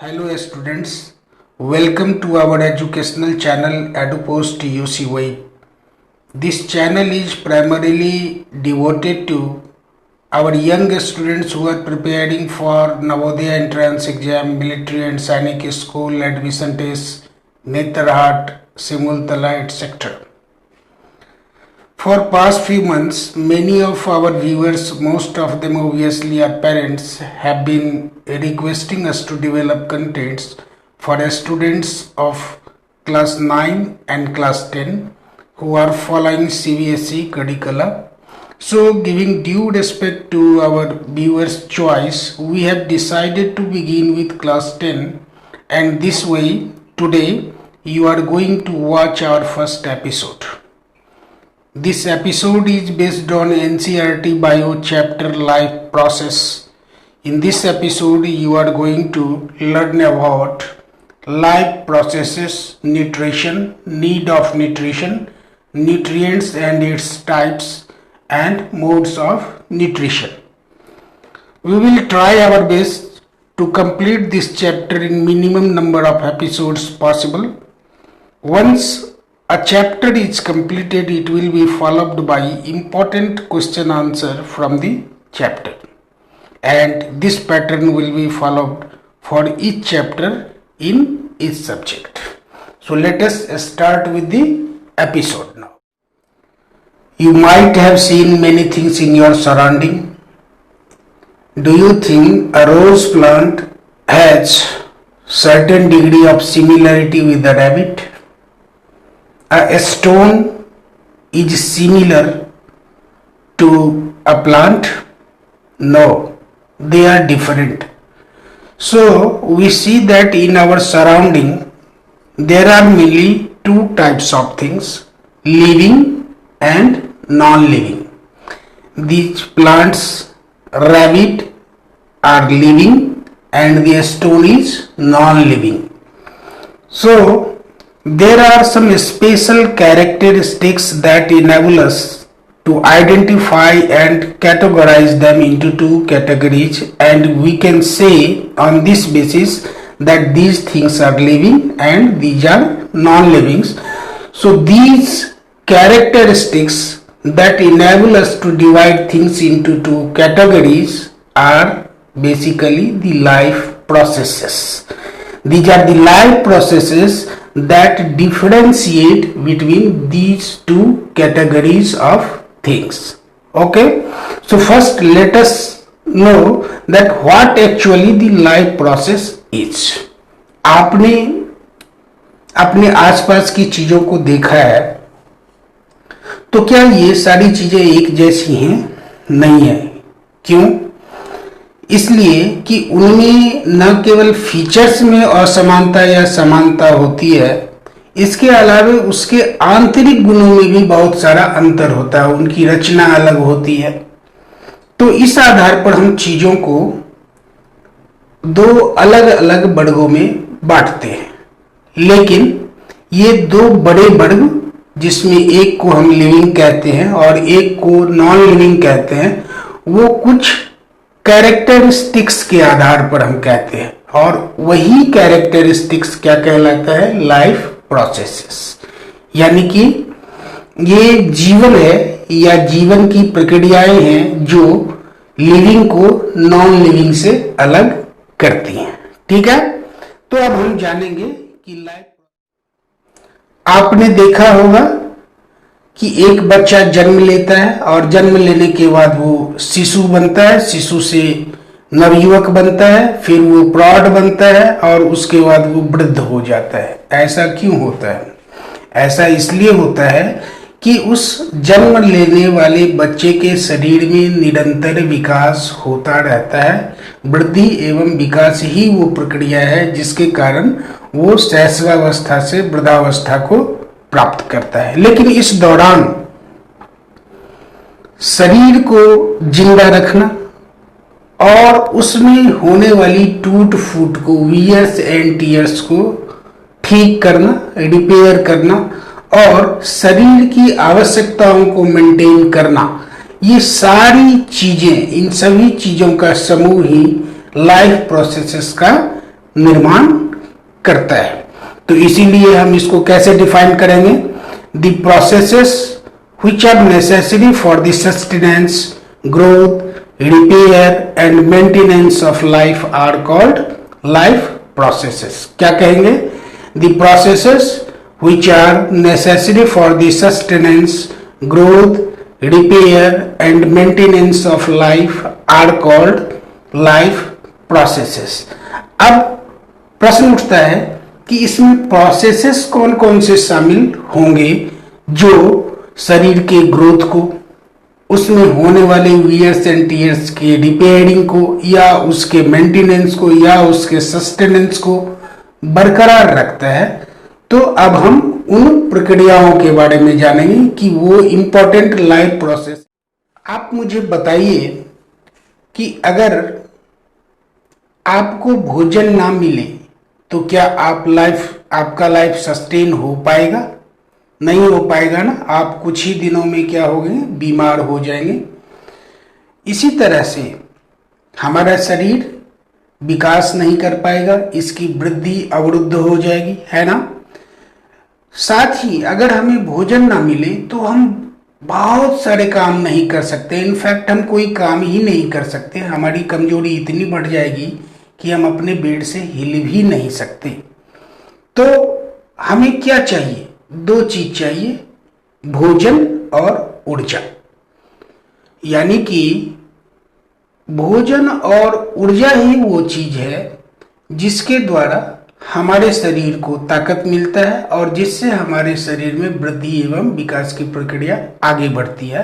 Hello students, welcome to our educational channel EduPost UCY. This channel is primarily devoted to our young students who are preparing for Navodaya entrance exam, military and Sainik school admission tests, Netrahat, Simultala, etc. For past few months, many of our viewers, most of them obviously are parents, have been requesting us to develop contents for students of class 9 and class 10 who are following CBSE curricula. So, giving due respect to our viewers' choice, we have decided to begin with class 10, and this way today you are going to watch our first episode. This episode is based on NCERT Bio chapter Life Process. In this episode, you are going to learn about life processes, nutrition, need of nutrition, nutrients and its types, and modes of nutrition. We will try our best to complete this chapter in minimum number of episodes possible. Once a chapter is completed, it will be followed by important question answer from the chapter, and this pattern will be followed for each chapter in each subject. So let us start with the episode now. You might have seen many things in your surrounding. Do you think a rose plant has certain degree of similarity with a rabbit? A stone is similar to a plant? No, they are different. So we see that in our surrounding there are mainly two types of things, living and non-living. These plants, rabbit, are living and the stone is non-living. So there are some special characteristics that enable us to identify and categorize them into two categories, and we can say on this basis that these things are living and these are non-livings. So these characteristics that enable us to divide things into two categories are basically the life processes. These are the life processes that differentiate between these two categories of things. Okay, so first let us know that what actually the life process is. आपने अपने आसपास की चीजों को देखा है, तो क्या ये सारी चीजें एक जैसी हैं? नहीं है। क्यों? इसलिए कि उनमें न केवल फीचर्स में असमानता या समानता होती है, इसके अलावा उसके आंतरिक गुणों में भी बहुत सारा अंतर होता है, उनकी रचना अलग होती है। तो इस आधार पर हम चीजों को दो अलग अलग वर्गों में बांटते हैं, लेकिन ये दो बड़े वर्ग, जिसमें एक को हम लिविंग कहते हैं और एक को नॉन लिविंग कहते हैं, वो कुछ कैरेक्टरिस्टिक्स के आधार पर हम कहते हैं, और वही कैरेक्टरिस्टिक्स क्या कहलाता है? Life processes. यानी कि ये जीवन है या जीवन की प्रक्रियाएं हैं जो लिविंग को नॉन लिविंग से अलग करती हैं। ठीक है, तो अब हम जानेंगे कि लाइफ, आपने देखा होगा कि एक बच्चा जन्म लेता है और जन्म लेने के बाद वो शिशु बनता है, शिशु से नवयुवक बनता है, फिर वो प्रौढ़ बनता है और उसके बाद वो वृद्ध हो जाता है। ऐसा क्यों होता है? ऐसा इसलिए होता है कि उस जन्म लेने वाले बच्चे के शरीर में निरंतर विकास होता रहता है। वृद्धि एवं विकास ही वो प्रक्रिया है जिसके कारण वो शैशवावस्था से वृद्धावस्था को प्राप्त करता है। लेकिन इस दौरान शरीर को जिंदा रखना और उसमें होने वाली टूट फूट को, वियर्स एंड टीयर्स को ठीक करना, रिपेयर करना और शरीर की आवश्यकताओं को मेंटेन करना, ये सारी चीजें, इन सभी चीजों का समूह ही लाइफ प्रोसेसेस का निर्माण करता है। तो इसीलिए हम इसको कैसे डिफाइन करेंगे? The processes which are necessary for the sustenance, growth, repair and maintenance of life are called life processes. क्या कहेंगे? The processes which are necessary for the sustenance, growth, repair and maintenance of life are called life processes. अब प्रश्न उठता है कि इसमें processes कौन कौन से शामिल होंगे जो शरीर के ग्रोथ को, उसमें होने वाले वियर्स एंड टीयर्स के रिपेयरिंग को, या उसके मेंटेनेंस को, या उसके सस्टेनेंस को बरकरार रखता है। तो अब हम उन प्रक्रियाओं के बारे में जानेंगे कि वो इंपॉर्टेंट लाइफ प्रोसेस। आप मुझे बताइए कि अगर आपको भोजन ना मिले तो क्या आपका लाइफ सस्टेन हो पाएगा? नहीं हो पाएगा ना। आप कुछ ही दिनों में क्या होंगे? बीमार हो जाएंगे। इसी तरह से हमारा शरीर विकास नहीं कर पाएगा, इसकी वृद्धि अवरुद्ध हो जाएगी, है ना। साथ ही अगर हमें भोजन ना मिले तो हम बहुत सारे काम नहीं कर सकते। इनफैक्ट हम कोई काम ही नहीं कर सकते। हमारी कमजोरी इतनी बढ़ जाएगी कि हम अपने बेड से हिल भी नहीं सकते। तो हमें क्या चाहिए? दो चीज चाहिए, भोजन और ऊर्जा। यानी कि भोजन और ऊर्जा ही वो चीज है जिसके द्वारा हमारे शरीर को ताकत मिलता है और जिससे हमारे शरीर में वृद्धि एवं विकास की प्रक्रिया आगे बढ़ती है।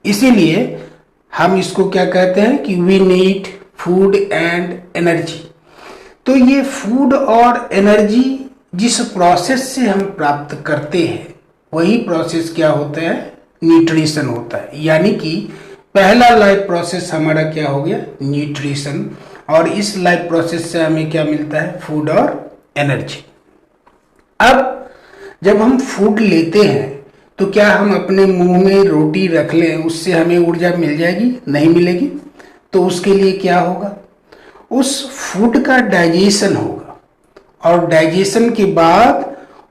इसीलिए हम इसको क्या कहते हैं कि we need food and energy. तो ये फूड और एनर्जी जिस प्रोसेस से हम प्राप्त करते हैं वही प्रोसेस क्या होता है? न्यूट्रिशन होता है। यानी कि पहला लाइफ प्रोसेस हमारा क्या हो गया? न्यूट्रिशन। और इस लाइफ प्रोसेस से हमें क्या मिलता है? फूड और एनर्जी। अब जब हम फूड लेते हैं तो क्या हम अपने मुंह में रोटी रख लें उससे हमें ऊर्जा मिल जाएगी? नहीं मिलेगी। तो उसके लिए क्या होगा? उस फूड का डाइजेशन होगा और डाइजेशन के बाद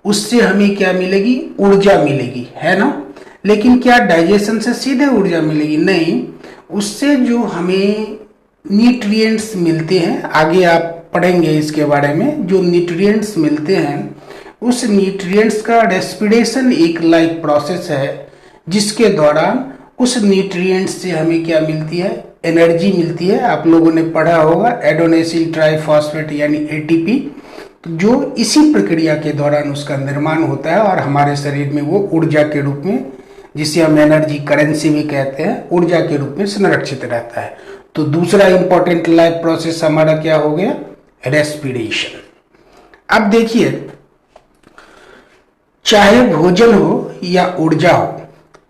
उससे हमें क्या मिलेगी? ऊर्जा मिलेगी, है ना। लेकिन क्या डाइजेशन से सीधे ऊर्जा मिलेगी? नहीं। उससे जो हमें न्यूट्रिएंट्स मिलते हैं, आगे आप पढ़ेंगे इसके बारे में, जो न्यूट्रिएंट्स मिलते हैं उस न्यूट्रिएंट्स का रेस्पिरेशन एक लाइफ प्रोसेस है जिसके दौरान उस न्यूट्रिएंट्स से हमें क्या मिलती है? एनर्जी मिलती है। आप लोगों ने पढ़ा होगा एडेनोसिन ट्राइफॉस्फेट यानी एटीपी, जो इसी प्रक्रिया के दौरान उसका निर्माण होता है और हमारे शरीर में वो ऊर्जा के रूप में, जिसे हम एनर्जी करेंसी भी कहते हैं, ऊर्जा के रूप में संरक्षित रहता है। तो दूसरा इंपॉर्टेंट लाइफ प्रोसेस हमारा क्या हो गया? रेस्पिरेशन। अब देखिए, चाहे भोजन हो या ऊर्जा हो,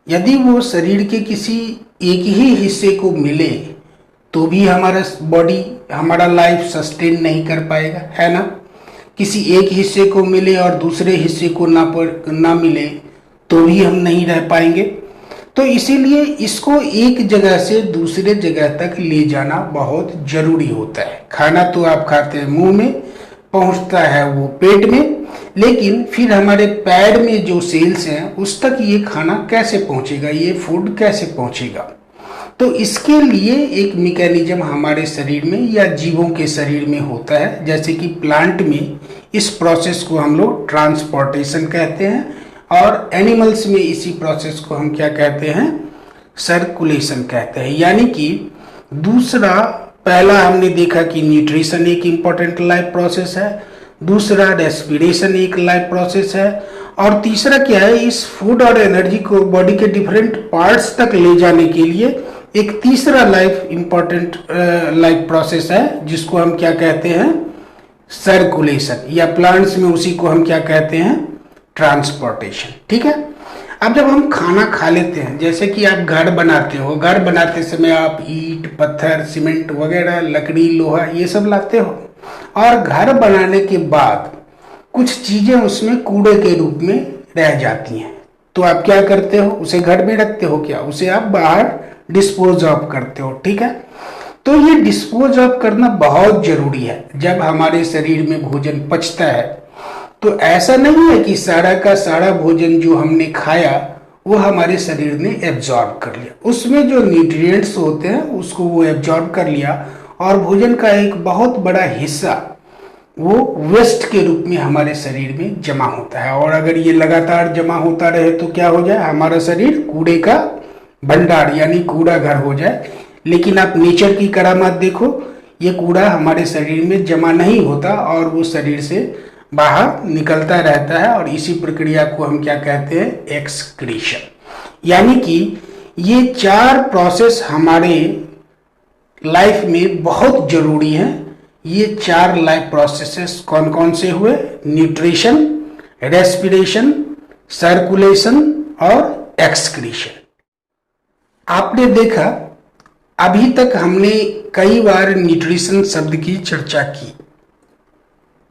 यदि वो शरीर के किसी एक ही हिस्से को मिले तो भी हमारा बॉडी, हमारा लाइफ सस्टेन नहीं कर पाएगा, है ना। किसी एक हिस्से को मिले और दूसरे हिस्से को ना मिले तो भी हम नहीं रह पाएंगे। तो इसीलिए इसको एक जगह से दूसरे जगह तक ले जाना बहुत जरूरी होता है। खाना तो आप खाते हैं, मुंह में पहुंचता है वो पेट में, लेकिन फिर हमारे पैर में जो सेल्स हैं उस तक ये खाना कैसे पहुंचेगा, ये फूड कैसे पहुंचेगा। तो इसके लिए एक मैकेनिज्म हमारे शरीर में या जीवों के शरीर में होता है। जैसे कि प्लांट में इस प्रोसेस को हम लोग ट्रांसपोर्टेशन कहते हैं और एनिमल्स में इसी प्रोसेस को हम क्या कहते हैं? सर्कुलेशन कहते हैं। यानी कि दूसरा, पहला हमने देखा कि न्यूट्रिशन एक इम्पॉर्टेंट लाइफ प्रोसेस है, दूसरा रेस्पिरेशन एक लाइफ प्रोसेस है, और तीसरा क्या है? इस फूड और एनर्जी को बॉडी के डिफरेंट पार्ट्स तक ले जाने के लिए एक तीसरा इम्पॉर्टेंट लाइफ प्रोसेस है जिसको हम क्या कहते हैं? सर्कुलेशन, या प्लांट्स में उसी को हम क्या कहते हैं? ट्रांसपोर्टेशन। ठीक है। अब जब हम खाना खा लेते हैं, जैसे कि आप घर बनाते हो, घर बनाते समय आप ईंट, पत्थर, सीमेंट वगैरह, लकड़ी, लोहा ये सब लाते हो, और घर बनाने के बाद कुछ चीजें उसमें कूड़े के रूप में रह जाती हैं, तो आप क्या करते हो? उसे घर में रखते हो क्या? उसे आप बाहर डिस्पोज ऑफ करते हो। ठीक है। तो ये डिस्पोज ऑफ करना बहुत जरूरी है। जब हमारे शरीर में भोजन पचता है तो ऐसा नहीं है कि सारा का सारा भोजन जो हमने खाया वो हमारे शरीर ने एब्जॉर्ब कर लिया, उसमें जो न्यूट्रिएंट्स होते हैं उसको वो एब्जॉर्ब कर लिया और भोजन का एक बहुत बड़ा हिस्सा वो वेस्ट के रूप में हमारे शरीर में जमा होता है। और अगर ये लगातार जमा होता रहे तो क्या हो जाए, हमारा शरीर कूड़े का भंडार यानी कूड़ा घर हो जाए। लेकिन आप नेचर की करामात देखो, ये कूड़ा हमारे शरीर में जमा नहीं होता और वो शरीर से बाहर निकलता रहता है और इसी प्रक्रिया को हम क्या कहते हैं, एक्सक्रीशन। यानी कि ये 4 प्रोसेस हमारे लाइफ में बहुत जरूरी है। ये 4 लाइफ प्रोसेसेस कौन कौन से हुए, न्यूट्रिशन, रेस्पिरेशन, सर्कुलेशन और एक्सक्रीशन। आपने देखा अभी तक हमने कई बार न्यूट्रिशन शब्द की चर्चा की।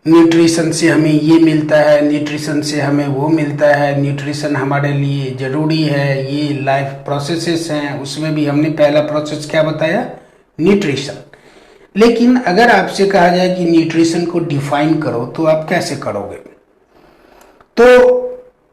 न्यूट्रिशन से हमें ये मिलता है, न्यूट्रिशन से हमें वो मिलता है, न्यूट्रिशन हमारे लिए जरूरी है, ये लाइफ प्रोसेसेस हैं। उसमें भी हमने पहला प्रोसेस क्या बताया, न्यूट्रिशन। लेकिन अगर आपसे कहा जाए कि न्यूट्रिशन को डिफाइन करो तो आप कैसे करोगे? तो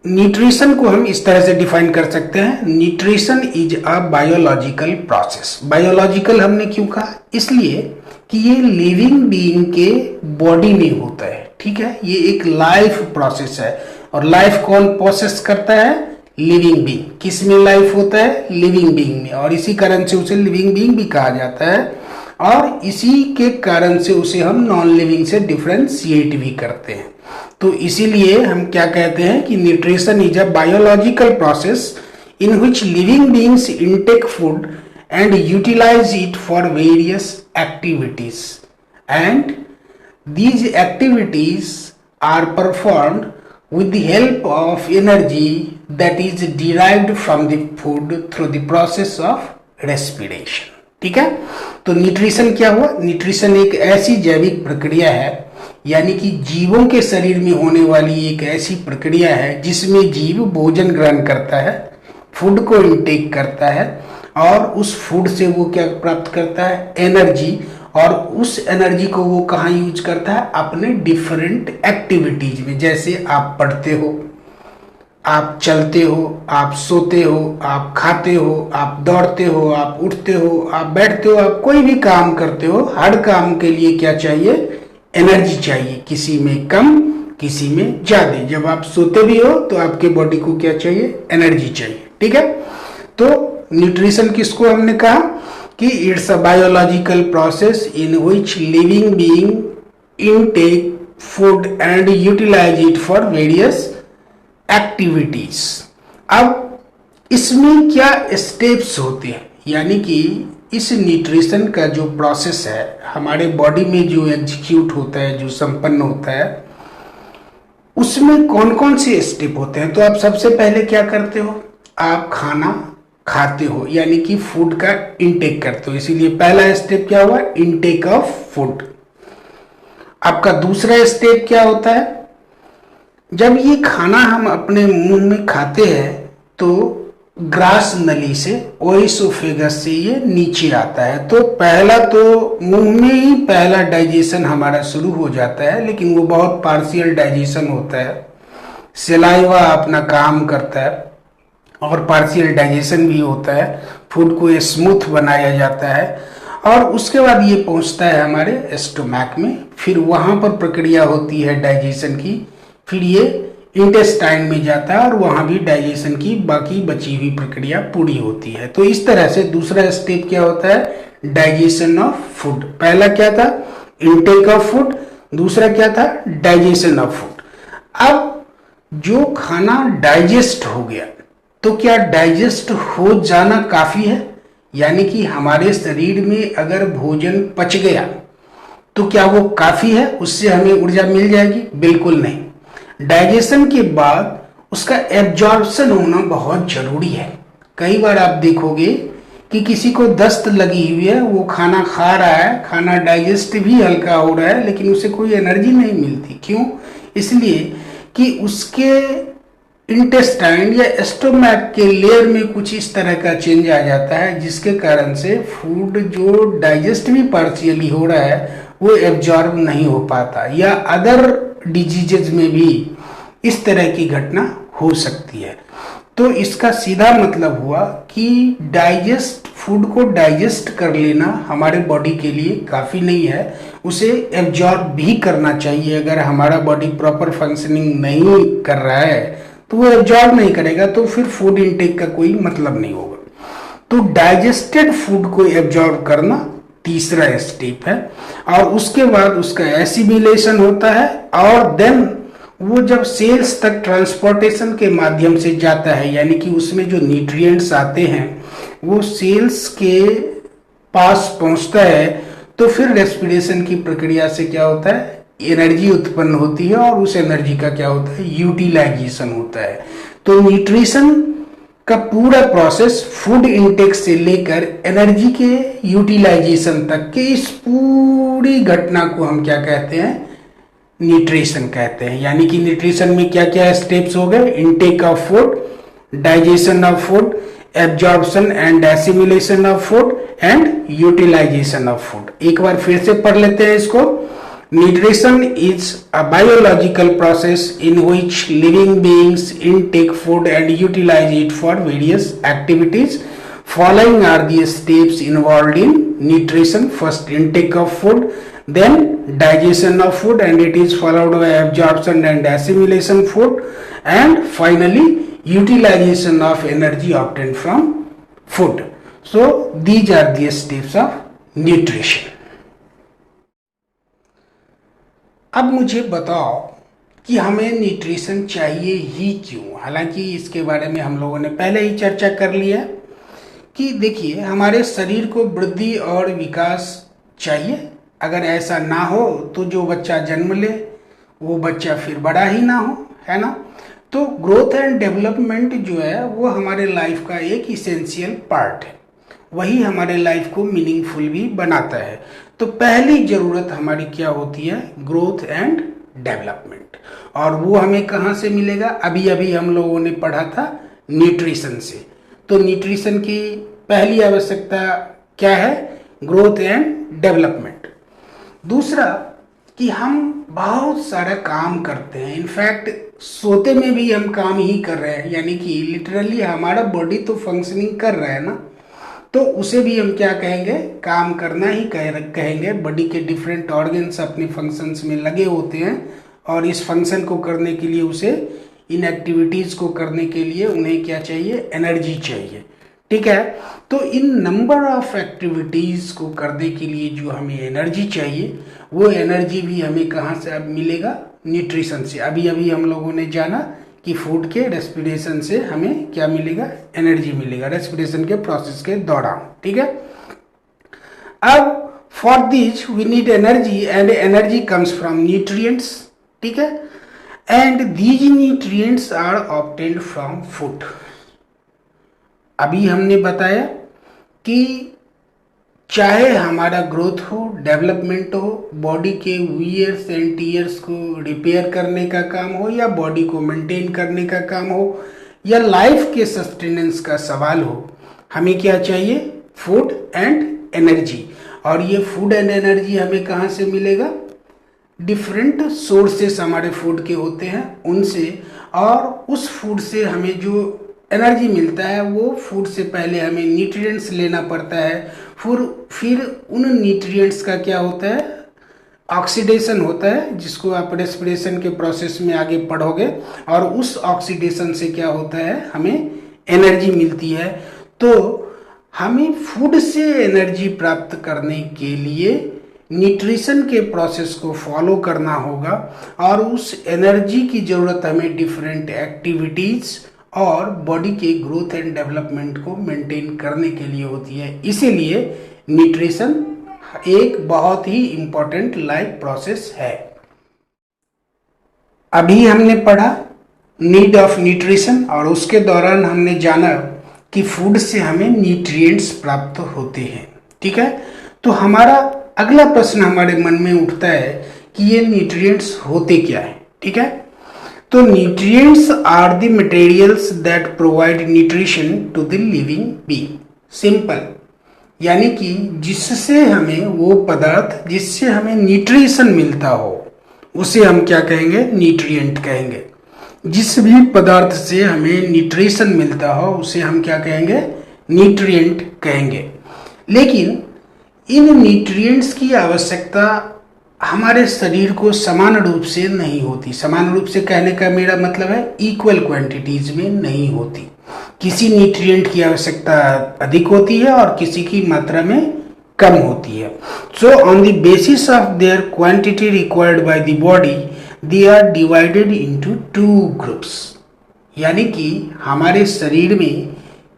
न्यूट्रिशन को हम इस तरह से डिफाइन कर सकते हैं, nutrition is a biological process. Biological हमने क्यों कहा, इसलिए कि ये लिविंग बीइंग के बॉडी में होता है। ठीक है, ये एक लाइफ प्रोसेस है और लाइफ कौन प्रोसेस करता है, लिविंग बीइंग। किस में लाइफ होता है, लिविंग बीइंग में, और इसी कारण से उसे लिविंग बीइंग भी कहा जाता है और इसी के कारण से उसे हम नॉन लिविंग से डिफरेंशिएट भी करते हैं। तो इसीलिए हम क्या कहते हैं कि nutrition is a biological process in which living beings intake food and utilize it for various activities, and these activities are performed with the help of energy that is derived from the food through the process of respiration। ठीक है, तो nutrition क्या हुआ, nutrition एक ऐसी जैविक प्रक्रिया है, यानी कि जीवों के शरीर में होने वाली एक ऐसी प्रक्रिया है जिसमें जीव भोजन ग्रहण करता है, फूड को इनटेक करता है और उस फूड से वो क्या प्राप्त करता है, एनर्जी, और उस एनर्जी को वो कहाँ यूज करता है, अपने डिफरेंट एक्टिविटीज में। जैसे आप पढ़ते हो, आप चलते हो, आप सोते हो, आप खाते हो, आप दौड़ते हो, आप उठते हो, आप बैठते हो, आप कोई भी काम करते हो, हर काम के लिए क्या चाहिए, एनर्जी चाहिए, किसी में कम किसी में ज्यादा। जब आप सोते भी हो तो आपके बॉडी को क्या चाहिए, एनर्जी चाहिए। ठीक है, तो न्यूट्रिशन किसको हमने कहा कि it's a biological process in which living being intake food and utilise it for various activities. अब इसमें क्या स्टेप्स होते हैं, यानी कि इस न्यूट्रिशन का जो प्रोसेस है हमारे बॉडी में जो एग्जीक्यूट होता है, जो संपन्न होता है, उसमें कौन कौन से स्टेप होते हैं। तो आप सबसे पहले क्या करते हो, आप खाना खाते हो, यानी कि फूड का इनटेक करते हो। इसीलिए पहला स्टेप क्या हुआ, इनटेक ऑफ फूड। आपका दूसरा स्टेप क्या होता है, जब ये खाना हम अपने मुंह में खाते हैं तो ग्रास नली से, ओइसोफेगस से ये नीचे आता है। तो पहला तो मुंह में ही पहला डाइजेशन हमारा शुरू हो जाता है, लेकिन वो बहुत पार्शियल डाइजेशन होता है। सलाइवा अपना काम करता है और पार्शियल डाइजेशन भी होता है, फूड को स्मूथ बनाया जाता है और उसके बाद ये पहुंचता है हमारे स्टोमैक में। फिर वहां पर प्रक्रिया होती है डाइजेशन की, फिर ये इंटेस्टाइन में जाता है और वहां भी डाइजेशन की बाकी बची हुई प्रक्रिया पूरी होती है। तो इस तरह से दूसरा स्टेप क्या होता है, डाइजेशन ऑफ फूड। पहला क्या था, इनटेक ऑफ फूड, दूसरा क्या था, डाइजेशन ऑफ फूड। अब जो खाना डाइजेस्ट हो गया तो क्या डाइजेस्ट हो जाना काफी है, यानी कि हमारे शरीर में अगर भोजन पच गया तो क्या वो काफी है, उससे हमें ऊर्जा मिल जाएगी? बिल्कुल नहीं। डाइजेशन के बाद उसका एब्जॉर्प्शन होना बहुत जरूरी है। कई बार आप देखोगे कि किसी को दस्त लगी हुई है, वो खाना खा रहा है, खाना डाइजेस्ट भी हल्का हो रहा है, लेकिन उसे कोई एनर्जी नहीं मिलती। क्यों? इसलिए कि उसके इंटेस्टाइन या स्टोमैक के लेयर में कुछ इस तरह का चेंज आ जाता है, जिसके कारण से फूड जो डाइजेस्ट भी पार्शियली हो रहा है वो एब्जॉर्ब नहीं हो पाता, या अदर डिजीजेज में भी इस तरह की घटना हो सकती है। तो इसका सीधा मतलब हुआ कि फूड को डाइजेस्ट कर लेना हमारे बॉडी के लिए काफ़ी नहीं है, उसे एब्जॉर्ब भी करना चाहिए। अगर हमारा बॉडी प्रॉपर फंक्शनिंग नहीं कर रहा है तो वो एब्जॉर्ब नहीं करेगा, तो फिर फूड इनटेक का कोई मतलब नहीं होगा। तो डाइजेस्टेड फूड को एब्जॉर्ब करना तीसरा स्टेप है, और उसके बाद उसका एसिमिलेशन होता है, और देन वो जब सेल्स तक ट्रांसपोर्टेशन के माध्यम से जाता है, यानी कि उसमें जो न्यूट्रिएंट्स आते हैं वो सेल्स के पास पहुंचता है, तो फिर रेस्पिरेशन की प्रक्रिया से क्या होता है, एनर्जी उत्पन्न होती है, और उस एनर्जी का क्या होता है, यूटिलाइजेशन होता है। तो न्यूट्रिशन का पूरा प्रोसेस फूड इनटेक से लेकर एनर्जी के यूटिलाइजेशन तक के इस पूरी घटना को हम क्या कहते हैं, न्यूट्रिशन कहते हैं। यानी कि न्यूट्रिशन में क्या क्या स्टेप्स हो गए, intake of food, digestion of food, absorption and assimilation of food and utilisation of food. एक बार फिर से पढ़ लेते हैं इसको। Nutrition is a biological process in which living beings intake food and utilize it for various activities. Following are the steps involved in nutrition. First, intake of food, then digestion of food, and it is followed by absorption and assimilation food, and finally utilization of energy obtained from food. So these are the steps of nutrition. अब मुझे बताओ कि हमें nutrition चाहिए ही क्यों। हालांकि इसके बारे में हम लोगों ने पहले ही चर्चा कर लिया कि देखिए, हमारे शरीर को वृद्धि और विकास चाहिए। अगर ऐसा ना हो तो जो बच्चा जन्म ले वो बच्चा फिर बड़ा ही ना हो, है ना। तो ग्रोथ एंड डेवलपमेंट जो है वो हमारे लाइफ का एक इसेंशियल पार्ट है, वही हमारे लाइफ को मीनिंगफुल भी बनाता है। तो पहली जरूरत हमारी क्या होती है, ग्रोथ एंड डेवलपमेंट, और वो हमें कहाँ से मिलेगा, अभी अभी हम लोगों ने पढ़ा था न्यूट्रिशन से। तो न्यूट्रिशन की पहली आवश्यकता क्या है, ग्रोथ एंड डेवलपमेंट। दूसरा कि हम बहुत सारा काम करते हैं, इनफैक्ट सोते में भी हम काम ही कर रहे हैं, यानी कि लिटरली हमारा बॉडी तो फंक्शनिंग कर रहा है ना, तो उसे भी हम क्या कहेंगे, काम करना ही कहेंगे। बॉडी के डिफरेंट ऑर्गन्स अपने फंक्शंस में लगे होते हैं, और इस फंक्शन को करने के लिए उसे, इन एक्टिविटीज़ को करने के लिए उन्हें क्या चाहिए, एनर्जी चाहिए। ठीक है, तो इन नंबर ऑफ एक्टिविटीज़ को करने के लिए जो हमें एनर्जी चाहिए, वो एनर्जी भी हमें कहाँ से अब मिलेगा, न्यूट्रिशन से। अभी अभी हम लोगों ने जाना कि फूड के रेस्पिरेशन से हमें क्या मिलेगा, एनर्जी मिलेगा, रेस्पिरेशन के प्रोसेस के दौरान। ठीक है, अब for this we need energy, and energy comes from nutrients. ठीक है, and these nutrients are obtained from food. अभी हमने बताया कि चाहे हमारा ग्रोथ हो, डेवलपमेंट हो, बॉडी के वियर्स एंड टीयर्स को रिपेयर करने का काम हो, या बॉडी को मेंटेन करने का काम हो, या लाइफ के सस्टेनेंस का सवाल हो, हमें क्या चाहिए, फूड एंड एनर्जी। और ये फूड एंड एनर्जी हमें कहाँ से मिलेगा, डिफरेंट सोर्सेस हमारे फूड के होते हैं उनसे, और उस फूड से हमें जो एनर्जी मिलता है वो फूड से पहले हमें न्यूट्रिएंट्स लेना पड़ता है, फिर उन न्यूट्रिएंट्स का क्या होता है, ऑक्सीडेशन होता है, जिसको आप रेस्पिरेशन के प्रोसेस में आगे पढ़ोगे, और उस ऑक्सीडेशन से क्या होता है, हमें एनर्जी मिलती है। तो हमें फूड से एनर्जी प्राप्त करने के लिए न्यूट्रिशन के प्रोसेस को फॉलो करना होगा, और उस एनर्जी की ज़रूरत हमें डिफरेंट एक्टिविटीज़ और बॉडी के ग्रोथ एंड डेवलपमेंट को मेंटेन करने के लिए होती है। इसीलिए न्यूट्रिशन एक बहुत ही इम्पोर्टेंट लाइफ प्रोसेस है। अभी हमने पढ़ा नीड ऑफ न्यूट्रिशन, और उसके दौरान हमने जाना कि फूड से हमें न्यूट्रिएंट्स प्राप्त होते हैं। ठीक है, तो हमारा अगला प्रश्न हमारे मन में उठता है कि ये न्यूट्रिएंट्स होते क्या है। ठीक है, तो nutrients are the materials that provide nutrition to the living being. Simple, यानी कि जिससे हमें वो पदार्थ जिससे हमें न्यूट्रिशन मिलता हो उसे हम क्या कहेंगे? न्यूट्रिएंट कहेंगे। जिस भी पदार्थ से हमें न्यूट्रिशन मिलता हो उसे हम क्या कहेंगे? न्यूट्रिएंट कहेंगे। लेकिन इन न्यूट्रिएंट्स की आवश्यकता हमारे शरीर को समान रूप से नहीं होती। समान रूप से कहने का मेरा मतलब है इक्वल क्वांटिटीज में नहीं होती। किसी न्यूट्रिएंट की आवश्यकता अधिक होती है और किसी की मात्रा में कम होती है। So on the basis of their quantity required by the body they are divided into 2 groups. यानी कि हमारे शरीर में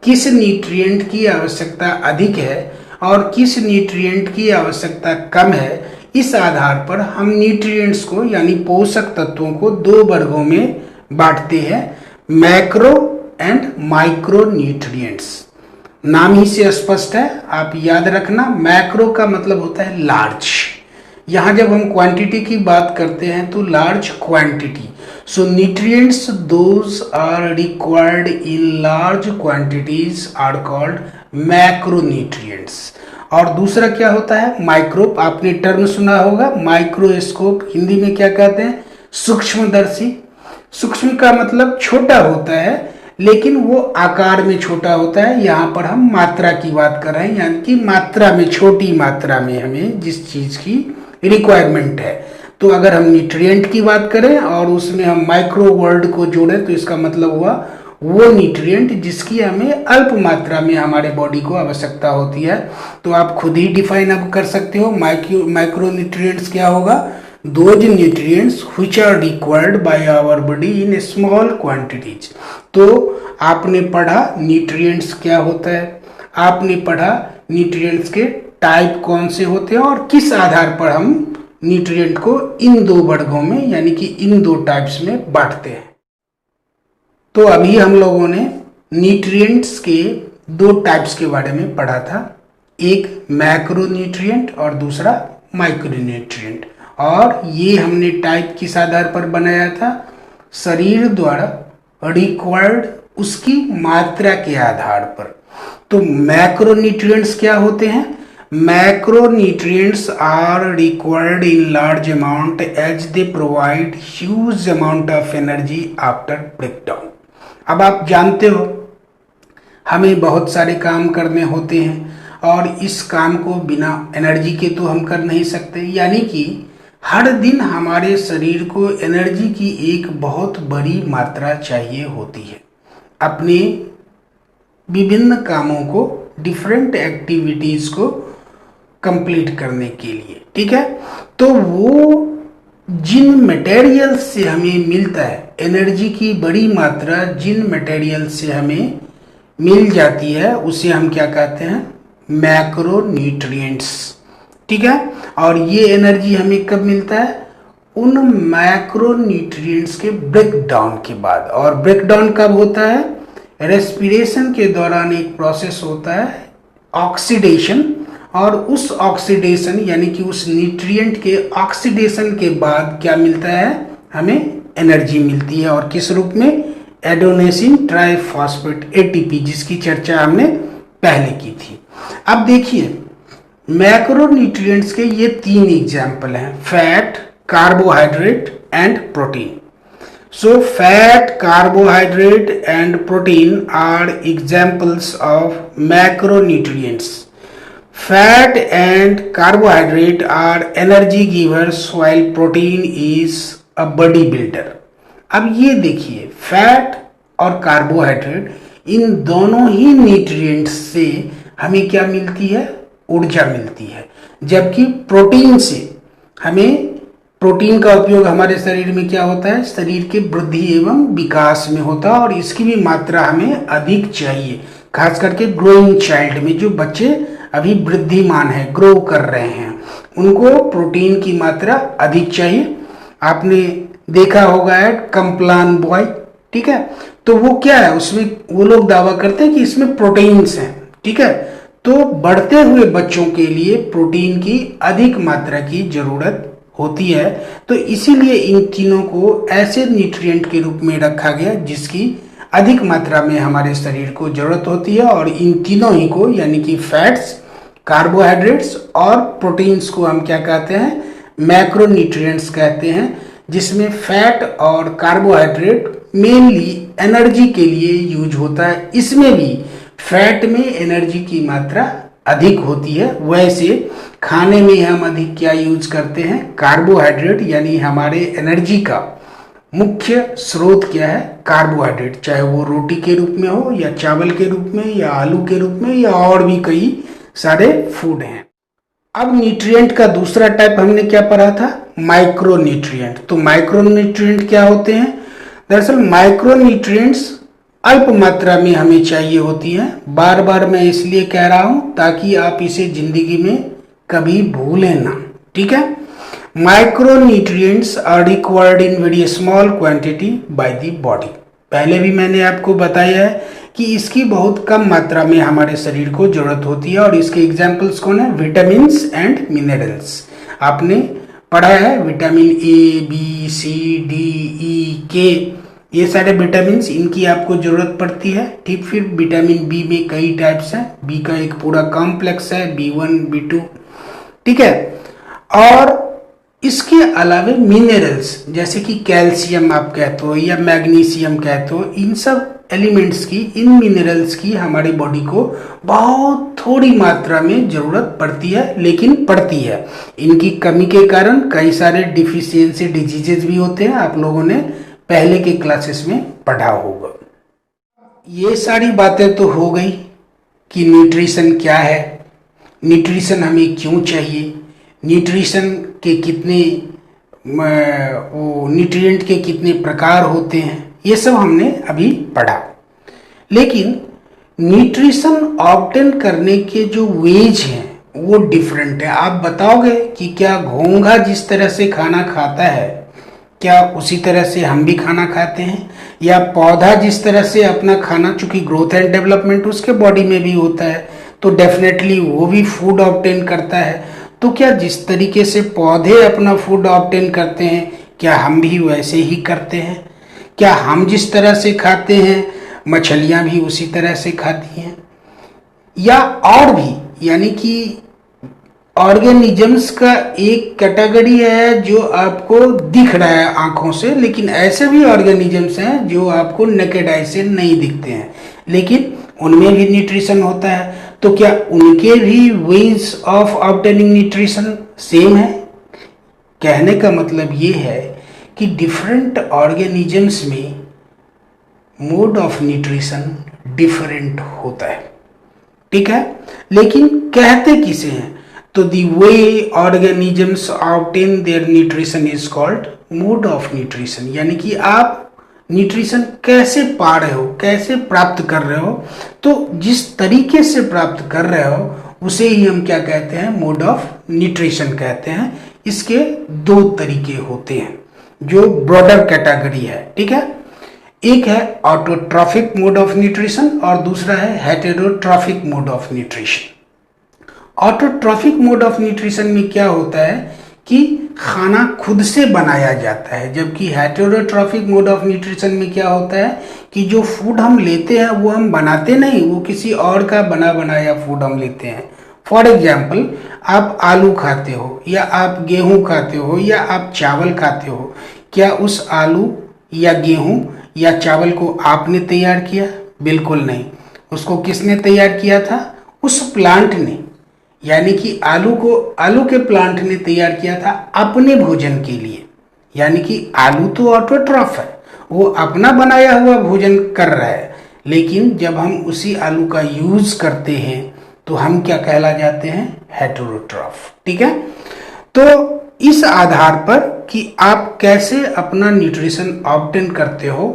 किस न्यूट्रिएंट की आवश्यकता अधिक है और किस न्यूट्रिएंट की आवश्यकता कम है, इस आधार पर हम न्यूट्रिएंट्स को यानी पोषक तत्वों को 2 वर्गों में बांटते हैं, मैक्रो एंड माइक्रो न्यूट्रिएंट्स। नाम ही से स्पष्ट है, आप याद रखना। मैक्रो का मतलब होता है लार्ज। यहाँ जब हम क्वांटिटी की बात करते हैं तो large quantity. So nutrients those are required in large quantities are called macro nutrients. और दूसरा क्या होता है? माइक्रो। आपने टर्म सुना होगा माइक्रोस्कोप, हिंदी में क्या कहते हैं? सूक्ष्मदर्शी। सूक्ष्म का मतलब छोटा होता है, लेकिन वो आकार में छोटा होता है। यहाँ पर हम मात्रा की बात कर रहे हैं, यानी कि मात्रा में, छोटी मात्रा में हमें जिस चीज की रिक्वायरमेंट है। तो अगर हम न्यूट्रिएंट की बात करें और उसमें हम माइक्रो वर्ड को जोड़ें तो इसका मतलब हुआ वो न्यूट्रिएंट जिसकी हमें अल्प मात्रा में हमारे बॉडी को आवश्यकता होती है। तो आप खुद ही डिफाइन अब कर सकते हो माइक्रो न्यूट्रिएंट्स क्या होगा? Those nutrients which are required by our body in small quantities. तो आपने पढ़ा न्यूट्रिएंट्स क्या होता है, आपने पढ़ा न्यूट्रिएंट्स के टाइप कौन से होते हैं और किस आधार पर हम न्यूट्रिएंट को इन 2 वर्गों में यानी कि इन 2 टाइप्स में बांटते हैं। तो अभी हम लोगों ने न्यूट्रिएंट्स के 2 टाइप्स के बारे में पढ़ा था, एक मैक्रो न्यूट्रिएंट और दूसरा माइक्रो न्यूट्रिएंट। और ये हमने टाइप किस आधार पर बनाया था? शरीर द्वारा रिक्वायर्ड उसकी मात्रा के आधार पर। तो मैक्रो न्यूट्रिएंट्स क्या होते हैं? Macro nutrients are required in large amount as they provide huge amount of energy after breakdown. अब आप जानते हो हमें बहुत सारे काम करने होते हैं और इस काम को बिना एनर्जी के तो हम कर नहीं सकते। यानी कि हर दिन हमारे शरीर को एनर्जी की एक बहुत बड़ी मात्रा चाहिए होती है अपने विभिन्न कामों को, डिफरेंट एक्टिविटीज को कंप्लीट करने के लिए। ठीक है, तो वो जिन मटेरियल से हमें मिलता है, एनर्जी की बड़ी मात्रा जिन मटेरियल से हमें मिल जाती है उसे हम क्या कहते हैं? Macro nutrients. ठीक है, और ये एनर्जी हमें कब मिलता है? उन मैक्रो न्यूट्रिएंट्स के ब्रेकडाउन के बाद। और ब्रेकडाउन कब होता है? रेस्पिरेशन के दौरान एक प्रोसेस होता है ऑक्सीडेशन, और उस ऑक्सीडेशन यानी कि उस न्यूट्रिएंट के ऑक्सीडेशन के बाद क्या मिलता है? हमें एनर्जी मिलती है। और किस रूप में? एडेनोसिन ट्राइफॉस्फेट एटीपी, जिसकी चर्चा हमने पहले की थी। अब देखिए मैक्रो न्यूट्रिएंट्स के ये 3 एग्जाम्पल हैं, fat, carbohydrate and protein. So fat, carbohydrate and protein are examples of macronutrients. Fat and carbohydrate are energy givers while protein is a body builder. अब ये देखिए फैट और कार्बोहाइड्रेट इन दोनों ही न्यूट्रिएंट्स से हमें क्या मिलती है? ऊर्जा मिलती है। जबकि प्रोटीन से हमें, प्रोटीन का उपयोग हमारे शरीर में क्या होता है? शरीर के वृद्धि एवं विकास में होता है और इसकी भी मात्रा हमें अधिक चाहिए, खास करके ग्रोइंग चाइल्ड में, जो बच्चे अभी वृद्धिमान है, ग्रो कर रहे हैं, उनको प्रोटीन की मात्रा अधिक चाहिए। आपने देखा होगा एट कम्प्लान बॉय, ठीक है, तो वो क्या है, उसमें वो लोग दावा करते हैं कि इसमें प्रोटीन्स हैं। ठीक है, तो बढ़ते हुए बच्चों के लिए प्रोटीन की अधिक मात्रा की जरूरत होती है, तो इसीलिए इन तीनों को ऐसे न्यूट्रिएंट के रूप में रखा गया जिसकी अधिक मात्रा में हमारे शरीर को जरूरत होती है। और इन तीनों ही को यानी कि फैट्स, कार्बोहाइड्रेट्स और प्रोटीन्स को हम क्या कहते हैं, मैक्रोन्यूट्रिएंट्स कहते हैं, जिसमें फैट और कार्बोहाइड्रेट मेनली एनर्जी के लिए यूज होता है। इसमें भी फैट में एनर्जी की मात्रा अधिक होती है। वैसे खाने में हम अधिक क्या यूज करते हैं, कार्बोहाइड्रेट, यानी हमारे एनर्जी का मुख्य स्रोत क्या है, कार्बोहाइड्रेट, चाहे वो रोटी के रूप में हो या चावल के रूप में या आलू के रूप में या और भी कई सारे फूड हैं। अब न्यूट्रिएंट का दूसरा टाइप हमने क्या पढ़ा था, माइक्रोन्यूट्रिएंट। तो माइक्रोन्यूट्रिएंट क्या होते हैं, दरअसल माइक्रोन्यूट्रिएंट्स अल्प मात्रा में हमें चाहिए होती है। बार बार मैं इसलिए कह रहा हूं ताकि आप इसे जिंदगी में कभी भूलें ना, ठीक है। Micronutrients are required in very small quantity by the body. पहले भी मैंने आपको बताया है कि इसकी बहुत कम मात्रा में हमारे शरीर को जरूरत होती है। और इसके एग्जाम्पल्स कौन है, विटामिन्स एंड मिनरल्स। आपने पढ़ा है vitamin A, B, C, D, E, K, ये सारे विटामिन, इनकी आपको जरूरत पड़ती है। ठीक, फिर विटामिन बी में कई टाइप्स हैं, बी का एक पूरा कॉम्प्लेक्स है, B1, B2, ठीक है। और इसके अलावा मिनरल्स जैसे कि कैल्शियम आप कहते हो या मैग्नीशियम कहते हो, इन सब एलिमेंट्स की, इन मिनरल्स की हमारी बॉडी को बहुत थोड़ी मात्रा में जरूरत पड़ती है, लेकिन पड़ती है। इनकी कमी के कारण कई सारे डिफिशियंसी डिजीजेज भी होते हैं, आप लोगों ने पहले के क्लासेस में पढ़ा होगा। ये सारी बातें तो हो गई कि न्यूट्रिशन क्या है, न्यूट्रिशन हमें क्यों चाहिए, न्यूट्रिशन के कितने न्यूट्रिएंट के कितने प्रकार होते हैं, ये सब हमने अभी पढ़ा। लेकिन न्यूट्रिशन ऑब्टेन करने के जो वेज हैं वो डिफरेंट है। आप बताओगे कि क्या घोंघा जिस तरह से खाना खाता है क्या उसी तरह से हम भी खाना खाते हैं, या पौधा जिस तरह से अपना खाना, चूंकि ग्रोथ एंड डेवलपमेंट उसके बॉडी में भी होता है तो डेफिनेटली वो भी फूड ऑब्टेन करता है। तो क्या जिस तरीके से पौधे अपना फूड ऑब्टेन करते हैं क्या हम भी वैसे ही करते हैं? क्या हम जिस तरह से खाते हैं मछलियां भी उसी तरह से खाती हैं? या और भी, यानी कि ऑर्गेनिजम्स का एक कैटेगरी है जो आपको दिख रहा है आंखों से, लेकिन ऐसे भी ऑर्गेनिजम्स हैं जो आपको नेकेड आई से नहीं दिखते हैं, लेकिन उनमें भी न्यूट्रिशन होता है। तो क्या उनके भी ways of obtaining nutrition same है? कहने का मतलब ये है कि डिफरेंट ऑर्गेनिजम्स में मोड ऑफ न्यूट्रिशन डिफरेंट होता है, ठीक है। लेकिन कहते किसे हैं? तो the way organisms obtain their nutrition is called mode of nutrition, यानी कि आप न्यूट्रिशन कैसे पा रहे हो, कैसे प्राप्त कर रहे हो, तो जिस तरीके से प्राप्त कर रहे हो उसे ही हम क्या कहते हैं, मोड ऑफ न्यूट्रिशन कहते हैं। इसके दो तरीके होते हैं जो ब्रॉडर कैटेगरी है, ठीक है। एक है ऑटोट्रॉफिक मोड ऑफ न्यूट्रिशन और दूसरा है heterotrophic mode of nutrition. Autotrophic mode of nutrition में क्या होता है कि खाना खुद से बनाया जाता है, जबकि हेटेरोट्रॉफिक मोड ऑफ न्यूट्रिशन में क्या होता है कि जो फूड हम लेते हैं वो हम बनाते नहीं, वो किसी और का बना बनाया फूड हम लेते हैं। फॉर एग्जाम्पल, आप आलू खाते हो या आप गेहूं खाते हो या आप चावल खाते हो, क्या उस आलू या गेहूं या चावल को आपने तैयार किया? बिल्कुल नहीं। उसको किसने तैयार किया था? उस प्लांट ने, यानी कि आलू के प्लांट ने तैयार किया था अपने भोजन के लिए। यानी कि आलू तो ऑटोट्रॉफ है, वो अपना बनाया हुआ भोजन कर रहा है, लेकिन जब हम उसी आलू का यूज करते हैं तो हम क्या कहला जाते हैं? हेटेरोट्रॉफ, ठीक है। तो इस आधार पर कि आप कैसे अपना न्यूट्रिशन ऑब्टेन करते हो,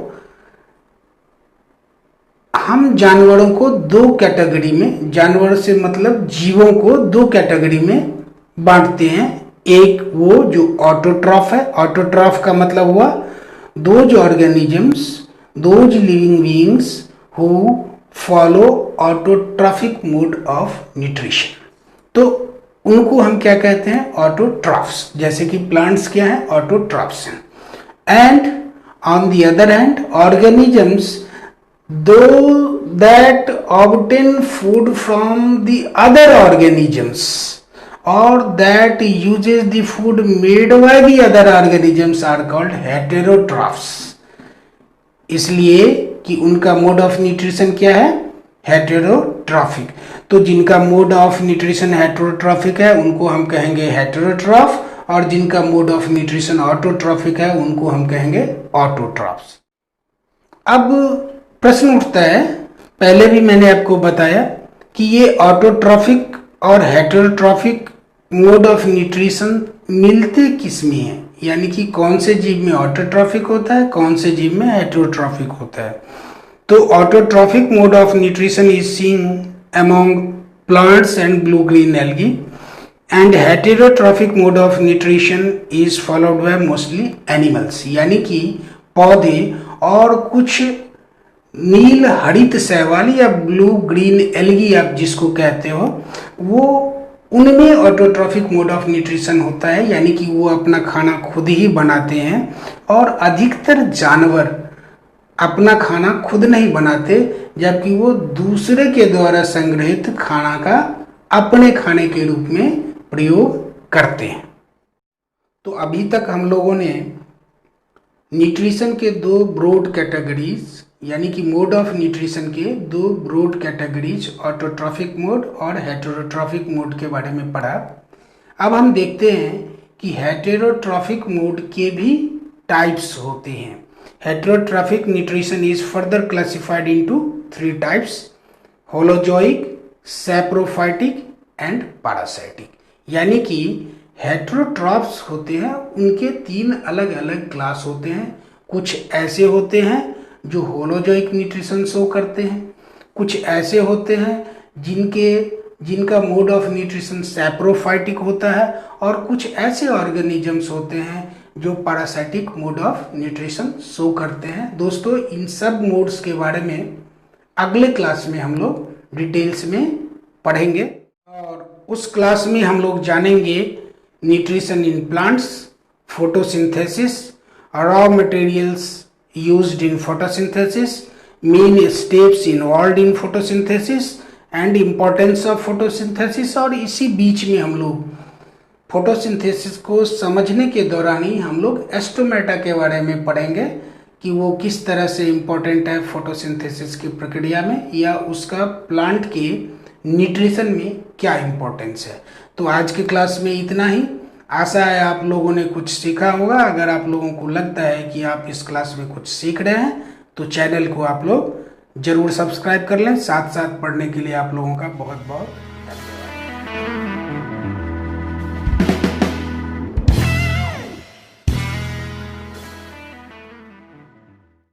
हम जानवरों को दो कैटेगरी में, जानवर से मतलब जीवों को दो कैटेगरी में बांटते हैं। एक वो जो ऑटोट्रॉफ है, ऑटोट्रॉफ का मतलब हुआ those organisms, those living beings who follow autotrophic mode of nutrition. तो उनको हम क्या कहते हैं, ऑटोट्रॉफ्स। जैसे कि प्लांट्स क्या है, ऑटोट्रॉफ्स हैं। And on the other hand organisms do that obtain food from the other organisms or that uses the food made by the other organisms are called heterotrophs। इसलिए कि उनका मोड ऑफ न्यूट्रिशन क्या है, heterotrophic. तो जिनका mode of nutrition heterotrophic है उनको हम कहेंगे हेटेरोट्रॉफ, और जिनका मोड ऑफ न्यूट्रिशन ऑटोट्रॉफिक है उनको हम कहेंगे ऑटोट्रॉफ्स। अब प्रश्न उठता है, पहले भी मैंने आपको बताया कि ये ऑटोट्रॉफिक और हेटेरोट्रॉफिक मोड ऑफ न्यूट्रिशन मिलते किस में है, यानी कि कौन से जीव में ऑटोट्रॉफिक होता है, कौन से जीव में हेटेरोट्रॉफिक होता है। तो autotrophic mode of nutrition is seen among plants and blue green algae, and heterotrophic mode of nutrition is followed by mostly animals, यानी कि पौधे और कुछ नील हरित शैवाल या ब्लू ग्रीन एल्गी आप जिसको कहते हो, वो उनमें ऑटोट्रॉफिक मोड ऑफ न्यूट्रिशन होता है, यानी कि वो अपना खाना खुद ही बनाते हैं। और अधिकतर जानवर अपना खाना खुद नहीं बनाते, जबकि वो दूसरे के द्वारा संग्रहित खाना का अपने खाने के रूप में प्रयोग करते हैं। तो अभी तक हम लोगों ने न्यूट्रिशन के दो ब्रॉड कैटेगरीज, यानी कि मोड ऑफ न्यूट्रिशन के दो ब्रॉड कैटेगरीज ऑटोट्रॉफिक मोड और हेटेरोट्रॉफिक मोड के बारे में पढ़ा। अब हम देखते हैं कि हेटेरोट्रॉफिक मोड के भी टाइप्स होते हैं। Heterotrophic nutrition is further classified into 3 types, holozoic, saprophytic and parasitic. यानी कि हेटेरोट्रॉफ्स होते हैं, उनके 3 अलग अलग क्लास होते हैं। कुछ ऐसे होते हैं जो होलोजोइक न्यूट्रिशन शो करते हैं, कुछ ऐसे होते हैं जिनका मोड ऑफ न्यूट्रिशन सैप्रोफाइटिक होता है, और कुछ ऐसे ऑर्गेनिजम्स होते हैं जो parasitic mode of nutrition show करते हैं। दोस्तों, इन सब मोड्स के बारे में अगले क्लास में हम लोग डिटेल्स में पढ़ेंगे, और उस क्लास में हम लोग जानेंगे nutrition in plants, photosynthesis, raw materials used in photosynthesis, main steps involved in photosynthesis and importance of photosynthesis। और इसी बीच में हम लोग फोटोसिंथेसिस को समझने के दौरान ही हम लोग एस्टोमेटा के बारे में पढ़ेंगे कि वो किस तरह से इम्पोर्टेंट है फोटोसिंथेसिस की प्रक्रिया में, या उसका प्लांट के न्यूट्रिशन में क्या इम्पोर्टेंस है। तो आज के क्लास में इतना ही। आशा है आप लोगों ने कुछ सीखा होगा। अगर आप लोगों को लगता है कि आप इस क्लास में कुछ सीख रहे हैं तो चैनल को आप लोग जरूर सब्सक्राइब कर लें। साथ साथ पढ़ने के लिए आप लोगों का बहुत बहुत धन्यवाद।